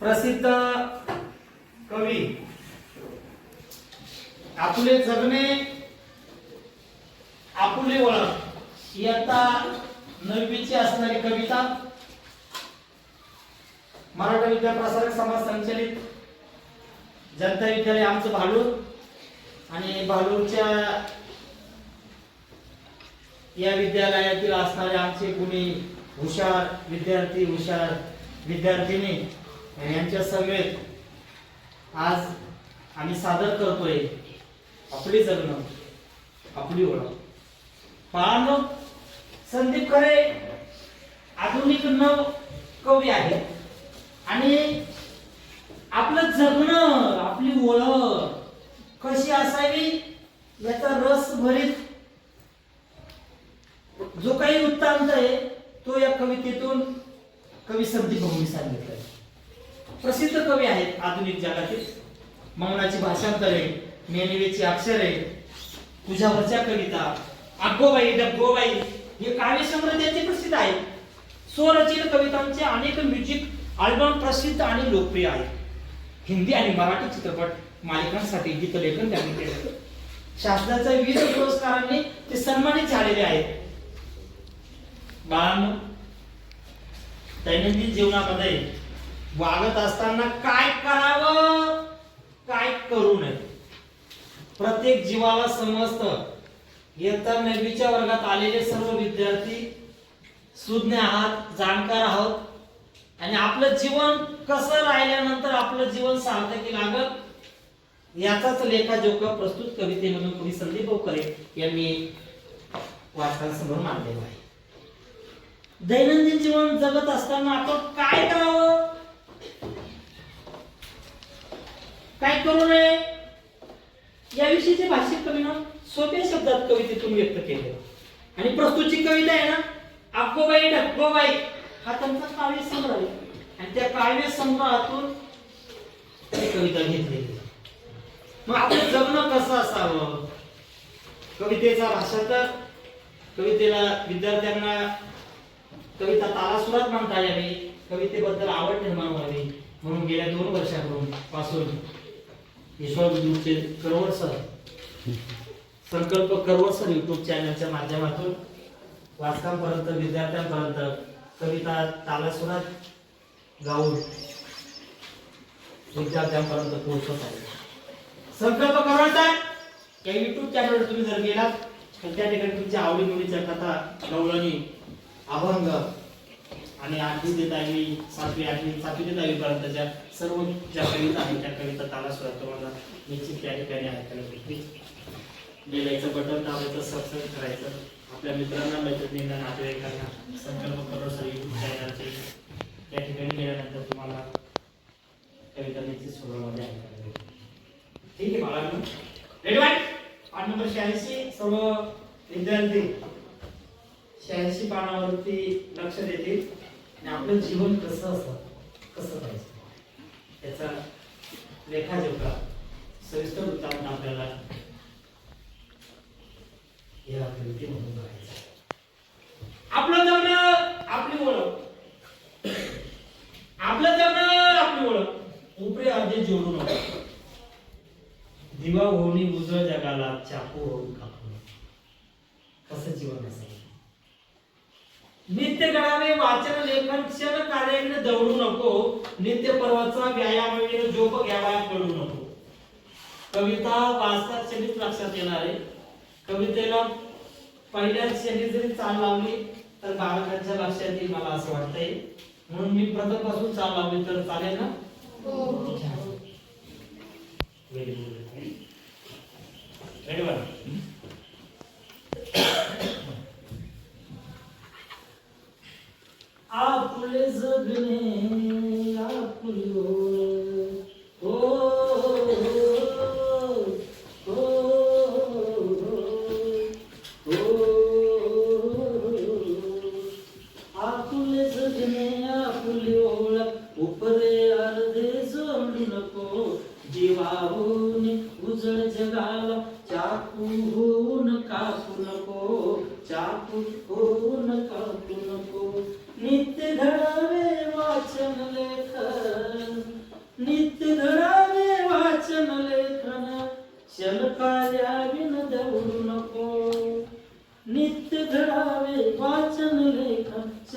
प्रसिद्ध कवी आपुले जगणे आपुले ओळख इयत्ता 9वीची असणारी कविता मराठी विद्या प्रसारक समाज संचलित जनता विद्यालय आमचं भालूर आणि भालूरच्या या विद्यालयातील असणारे आमचे गुणी हुशार विद्यार्थी हुशार विद्यार्थिनी यांच्या समेत आज आम्ही सादर करतोय आपली जगणं आपली ओळख। पाहणं संदीप खरे आधुनिक नव कवी आहे आणि आपलं जगणं आपली ओळख कशी असावी याचा रस भरीत जो काही वृत्तांत आहे तो या कवितेतून कवी संदीप भाऊंनी सांगितलाय। प्रसिद्ध कवी आहेत आधुनिक जगातील। मौनाची भाषांतरे, मेनिवेची अक्षरे, तुझ्यावरच्या कविता, अग्गोबाई डग्गोबाई हे काव्यसंग्रह त्यांचे प्रसिद्ध आहेत। स्वरचित कवितांचे अनेक म्युझिक अल्बम प्रसिद्ध आणि लोकप्रिय आहेत। हिंदी आणि मराठी चित्रपट मालिकांसाठी गीतलेखन त्यांनी केले। शासनाच्या विविध पुरस्कारांनी ते सन्मानित झालेले आहेत। बाळांनो, दैनंदिन जीवनामध्ये वागत असताना काय करावं काय करू नये प्रत्येक जीवाला समजतं। इयत्ता 9वीच्या वर्गात आलेले सर्व विद्यार्थी सुज्ञ आहात, जाणकार आहोत आणि आपलं जीवन कसं राहिल्यानंतर आपलं जीवन सार्थकी लागत याचाच लेखाजोखा प्रस्तुत कवितेमधून कवी संदीप भाऊ यांनी वाचकांसमोर मांडलेला आहे। दैनंदिन जीवन जगत असताना आपण काय करावं काय करू नये याविषयीचे भाष्य कवीनं सोप्या शब्दात कवितेतून व्यक्त केले आणि प्रस्तुतची कविता आहे ना अक्कोबाई डक्कोबाई हा त्यांचा काव्य संग्रह आहे आणि त्या काव्य संग्रहातून ही कविता घेतलेली। मग आपलं जगणं कसं असावं कवितेचा भाषांतर कवितेला विद्यार्थ्यांना कविता तालासुरात म्हणता यावी कवितेबद्दल आवड निर्माण व्हावी म्हणून गेल्या 2 वर्षांपासून ईश्वरचे करवड सर संकल्प करवड सर YouTube चॅनलच्या माध्यमातून वाचकांपर्यंत विद्यार्थ्यांपर्यंत कविता तालासुरात गाऊन विद्यार्थ्यांपर्यंत पोहोचत आहे। संकल्प करवड सर या YouTube चॅनलवर तुम्ही जर गेलात तर त्या ठिकाणी तुमच्या आवडीनिवडीच्या कथा गवळणी अभंग आणि 8वी ते 10वी 7वी 8वी 7वी ते 10वी पर्यंतच्या सर्व ज्या कविता आहेत त्या कविता तालासुरात तुम्हाला निश्चित त्या ठिकाणी ऐकायला भेटतील। बेलायचं बटन दाबायचं सबस्क्राईब करायचं आपल्या मित्रांना मैत्रिणींना नातेवाईकांना संकल्प करो सर YouTube चॅनलचे त्या ठिकाणी गेल्यानंतर तुम्हाला कविता निश्चित स्वरामध्ये ऐकायला भेटेल। ठीक आहे बाळांनो, रेडी वाट पाठ नंबर 86 सर्व विद्यार्थी 86 पानावरती लक्ष देतील आणि आपलं जीवन कसं कसं पाहिजे त्याचा लेखाजोखा सविस्तर वृत्तांत आपल्याला या कवितेमधून करायचं। आपलं जगणं आपली ओळख आपलं जगणं आपली ओळख उपरे अर्धे जोडू नको दिवा होणी उजळ जगाला चाकू होऊन कापू कसं जीवन असेल। नित्य करावे वाचन लेखन क्षण कार्याने दौडू नको नित्य पर्वाचा व्यायामाने झोप घ्यावा पडू नको। कविता वाचता क्षणीच लक्षात येणार आहे। कवितेला पहिल्या क्षणी जरी चाल लावली तर बालकांच्या लक्षात येईल मला असं वाटतंय म्हणून मी प्रथम पासून चाल लावली तर चालेल ना? हो। व्हेरी गुड रेडी वन आपुले जगणे आपुली ओळख आपुले जगणे आपुली ओळख उपरे अर्धे जोडू नको जीवाहून उजळ जगाला चाकू होऊन कापू नको चाकू होऊन कापू नको नित्य घडावे वाचन लेखन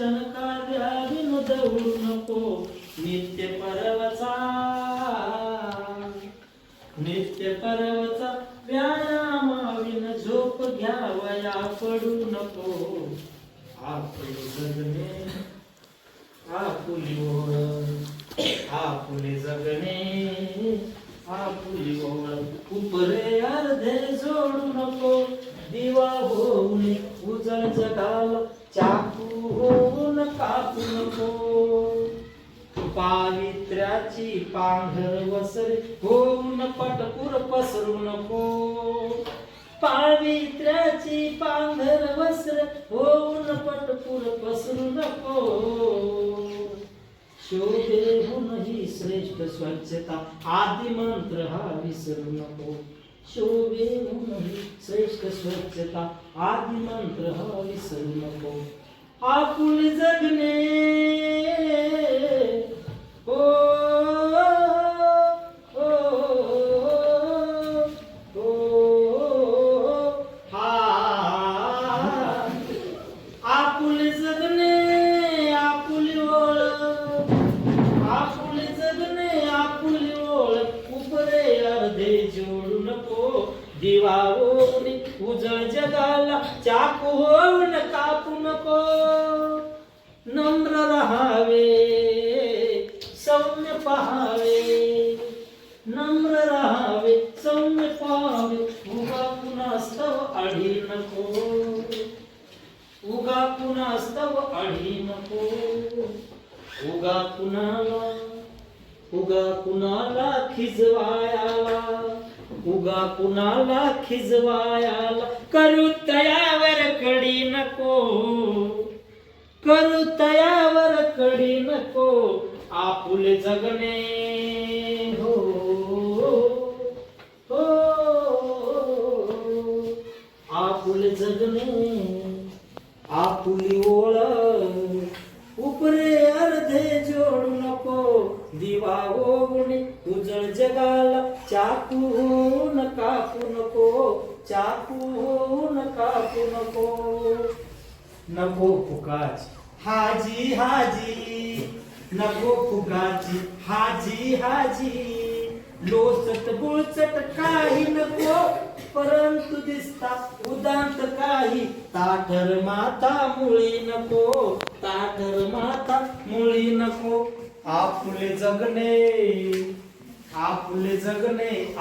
अनुष्ठान कार्याविन दौडू नको नित्य पर्वचा व्यायामाविन झोप घ्यावया पडू नको आपले जगणे आपुली ओळख आपुले जगणे आपुली ओळख उपरे अर्धे जोडू नको दिवा होऊन उजळ जगाला चाकू होऊन कापू नको पावित्र्याची पांघर वसरे होऊन पटपूर पसरू नको पावित्र्याची पांघर वस्त्र होऊन पटपूर पसरू नको शोभेहून ही श्रेष्ठ स्वच्छता आदि मंत्र हा विसरू नको शोभेहून ही श्रेष्ठ स्वच्छता आदि मंत्र हा विसरू नको आपुले जगणे ओ ओ ओ हा आपुले जगणे आपुली ओळख आपुले जगणे आपुली ओळख उपरे अर्धे जोडू नको दिवा होऊन उजळ जगाला चाकू होऊन कापू नको नम्र रहावे सौम्य पहावे नम्र रहावे सौम्य पहावे उगा कुणास्तव आढी नको उगा कुणास्तव आढी नको उगा कुणाला खिजवायाला उगा कुणाला खिजवायाला करू तयावर कडी नको करू तयावर कडी नको आपुले जगणे हो हो आपुले जगणे आपुली ओळख उपरे अर्धे जोडू नको दिवा होऊन उजळ जगाला चाकू होऊन कापू नको चाकू होऊन कापू नको नको फुकाची हाजी हाजी नको फुकाची हाजी हाजी लोचट बुळचट काही नको परंतु दिसता उदांत काही ताठर माता मुळी नको ताठर माता मुळी नको आपुले जगणे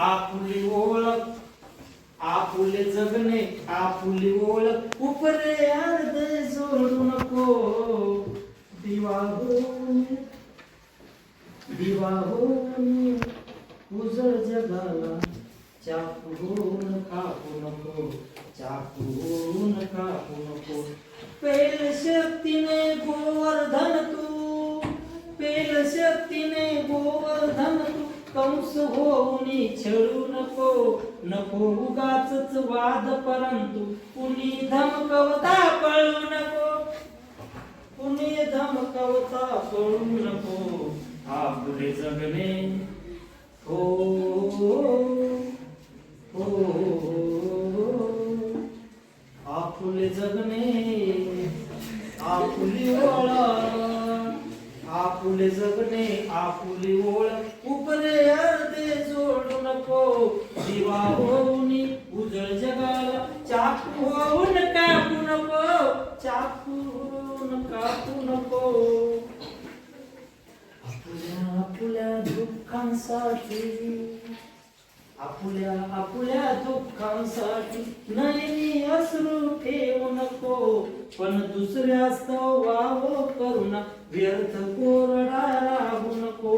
आपुली ओळख आपुले जगणे आपुली ओळख उपरे अर्धे जोडू नको दिवा होऊन उजळ जगाला चाकू होऊन कापू नको चाकू होऊन कापू नको पेल शक्तीने गोवर्धन तू पेल शक्तीने गोवर्धन तू कंस होऊन छळू नको नको उगाचच वाद परंतु कुणी धमकवता पळू नको कुणी धमकवता पळू नको आपुले जगणे हो हो आपुले जगणे आपुली ओळख आपुले जगणे आपुली ओळख उपरे अर्धे जोडू नको दिवा होऊन उजळ जगाला चाकू होऊन कापू नको चाकू होऊन कापू नको आपुल्या दुःखांसाठी आपुल्या दुःखांसाठी नयनी अश्रू ठेवू नको पण दुसऱ्यास्तव वाव करुणा व्यर्थ कोरडा राहू नको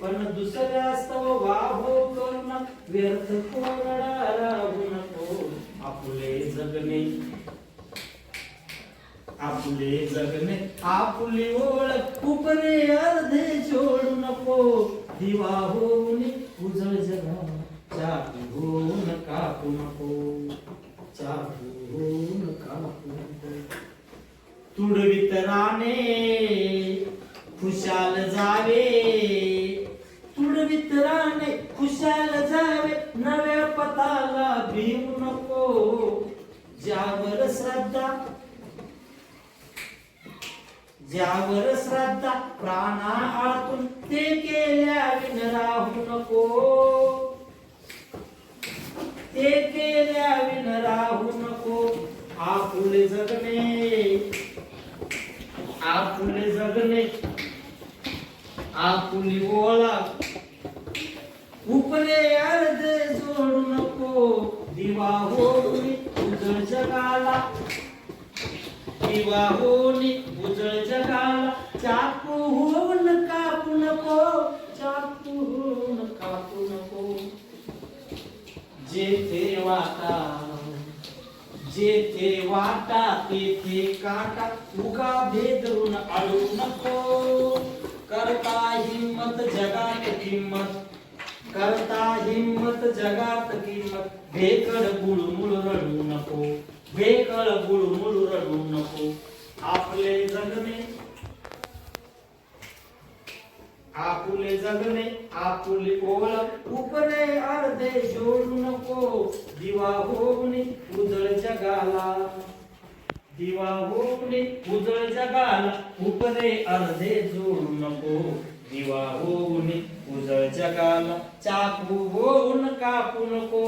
पण दुसऱ्यास्तव वाव करुणा व्यर्थ कोरडा राहू नको आपुले जगणे आपुली ओळख उपरे अर्धे जोडू नको दिवा होऊन उजळ जगाला चाकू होऊन कापू नको चाकू होऊन कापू नको तुडवीत राणे खुशाल जावे तुडवीत राणे खुशाल जावे नव्या पथाला भिवू नको ज्यावर श्रद्धा प्राणा आतून ते केल्या विन राहू नको, ते केल्या विन राहू नको. आपुले जगणे, आपुले जगणे, आपुली ओळख उपले अर्धे जोडू नको. दिवा होऊन उजळ जगाला, दिवा होऊन उजळ जगाला. चाकू होऊन कापू नको, चाकू होऊन कापू नको. जेथे वाटा, जेथे वाटा तेथे काटा. उगा भेदून अडू नको. करता हिम्मत जगात किंमत, करता हिम्मत जगात किंमत. भेकड बुळमुळ रडू नको, भेकड बुळमुळ रडू नको. आपले जगणे, आपुले जगणे, आपुली ओळख उपरे अर्धे जोडू नको. दिवा होऊन उजळ जगाला, दिवा होऊन उजळ जगाला. उपरे अर्धे जोडू नको, दिवा होऊन उजळ जगाला. चाकू होऊन कापू नको.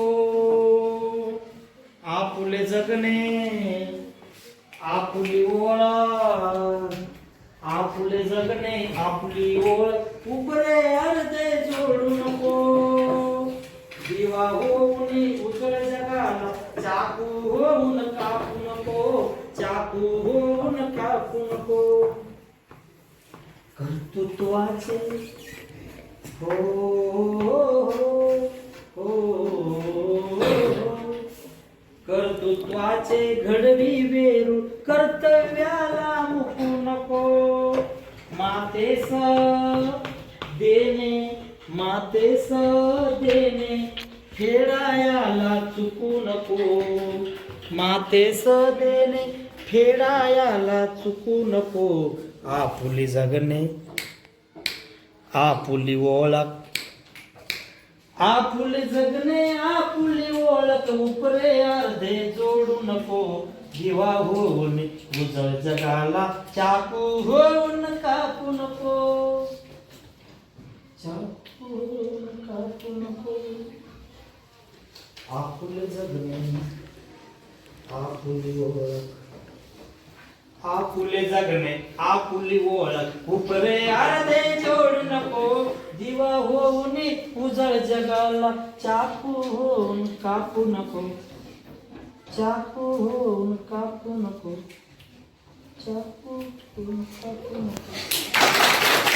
आपुले जगणे, आपुली ओळख, आपुले जगणे, आपुली ओळख उपरे अर्धे जोडू नको. दिवा होऊन उजळ जगाला. चाकू होऊन कापू नको, चाकू होऊन कापू नको. कर्तृत्वाचे हो कर्तृत्वाचे घडवी वेरू कर्तव्याला मुकू नको. मातेस देणे, मातेस देणे फेडायाला चुकू नको. मातेस देणे फेडायाला चुकू नको. आपुली जगणे, आपुली ओळख, आपुले जगणे, आपुली ओळख उपरे अर्धे जोडू नको. दिवा होऊन उजळ जगाला. चाकू होऊन कापू नको, चाकू होऊन कापू नको. आपुले जगणे, आपुली ओळख, आपुले जगणे, आपुली ओळख उपरे अर्धे जोडू नको. दिवा होऊन उजळ जगाला. चाकू होऊन कापू नको, चाकू होऊन कापू नको, चाकू होऊन कापू नको.